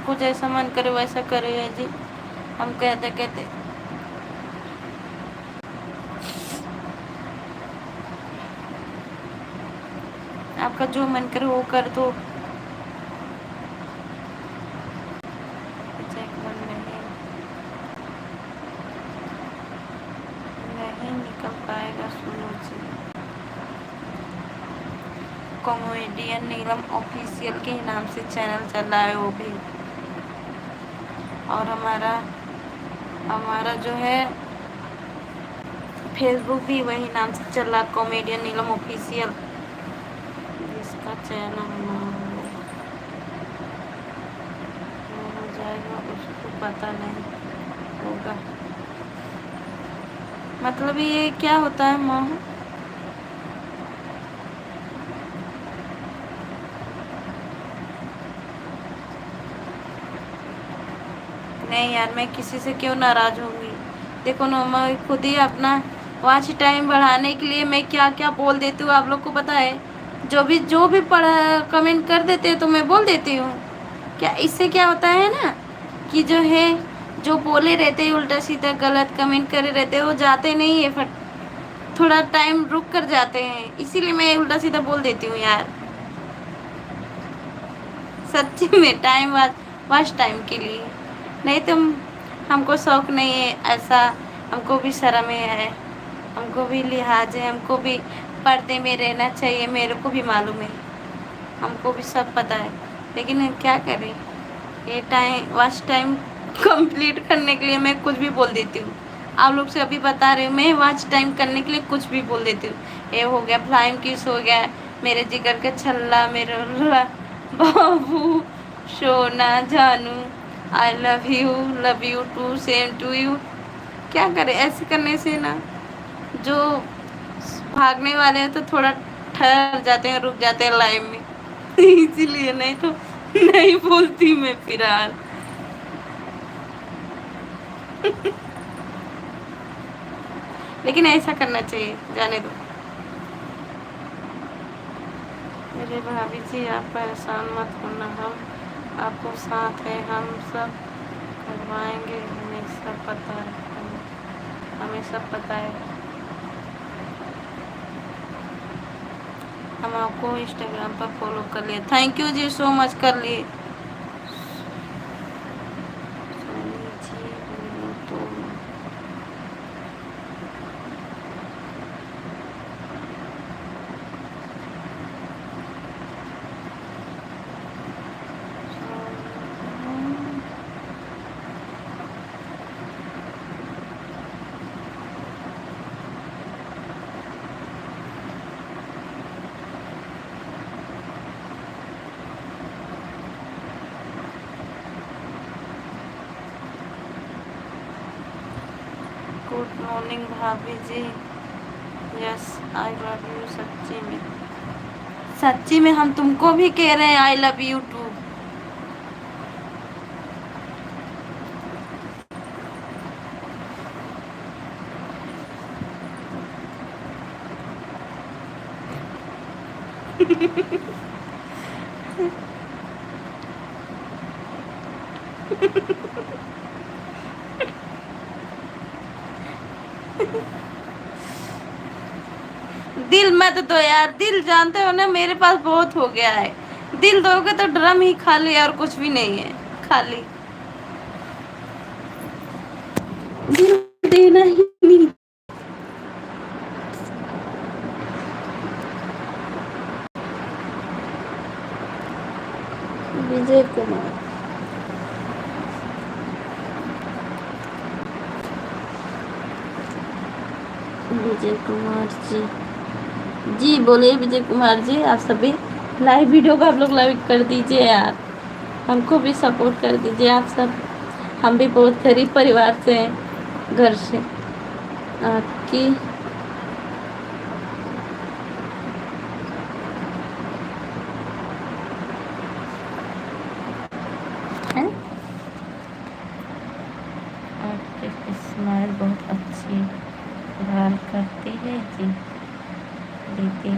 आपको जैसा मन करे वैसा करिए जी। हम कहते कहते आपका जो मन करे वो कर दो। नहीं निकल पाएगा, सुनो जी। कॉमेडियन नीलम ऑफिशियल के नाम से चैनल चल रहा है वो भी, और हमारा हमारा जो है फेसबुक भी वही नाम से चल रहा, कॉमेडियन नीलम ऑफिशियल। जिसका चैनल हो जाएगा उसको पता नहीं होगा। मतलब ये क्या होता है मोह? नहीं यार, मैं किसी से क्यों नाराज होंगी। देखो ना, मैं खुद ही अपना वॉच टाइम बढ़ाने के लिए मैं क्या क्या बोल देती हूँ, आप लोग को पता है। जो भी पढ़ा कमेंट कर देते हैं तो मैं बोल देती हूँ। क्या इससे क्या होता है ना कि जो है, जो बोले रहते हैं उल्टा सीधा गलत कमेंट करे रहते हैं, वो जाते नहीं है, फट थोड़ा टाइम रुक कर जाते हैं, इसीलिए मैं उल्टा सीधा बोल देती हूँ यार। सच्ची में टाइम वाच टाइम के लिए, नहीं तो हमको शौक नहीं है ऐसा। हमको भी शर्म है, हमको भी लिहाज है, हमको भी पर्दे में रहना चाहिए, मेरे को भी मालूम है, हमको भी सब पता है। लेकिन क्या करें, ये टाइम वॉच टाइम कंप्लीट करने के लिए मैं कुछ भी बोल देती हूँ। आप लोग से अभी बता रही हूँ, मैं वॉच टाइम करने के लिए कुछ भी बोल देती हूँ। ये हो गया, फ्लाइंग किस हो गया, मेरे जिगर के छल्ला, मेरे बाबू, सोना, जानू, I love you too, same to you. क्या करें, ऐसे करने से ना जो भागने वाले हैं तो थोड़ा ठहर जाते हैं, रुक जाते हैं लाइन में। इसीलिए, नहीं तो नहीं बोलती मैं फिलहाल। लेकिन ऐसा करना चाहिए, जाने दो। मेरे भाभी जी आप परेशान मत होना, हम आपको साथ हैं, हम सब करवाएंगे, हमें सब पता है, हमें सब पता है। हम आपको इंस्टाग्राम पर फॉलो कर लिए, थैंक यू जी, सो मच कर लिए। सोनी जी बोलो तो। गुड मॉर्निंग भाभी जी, यस आई लव यू। सच्ची में, सच्ची में हम तुमको भी कह रहे हैं आई लव यू टू। दिल मत दो यार, दिल जानते हो ना मेरे पास बहुत हो गया है। दिल दोगे तो ड्रम ही खाली है और कुछ भी नहीं है, खाली दिल देना ही नहीं। विजय कुमार, विजय कुमार जी, जी बोलिए विजय कुमार जी। आप सभी लाइव वीडियो को आप लोग लाइक कर दीजिए यार, हमको भी सपोर्ट कर दीजिए आप सब। हम भी बहुत गरीब परिवार से हैं, घर से। आपकी है, आपकी स्माइल बहुत अच्छी बात करती है जी दीदी।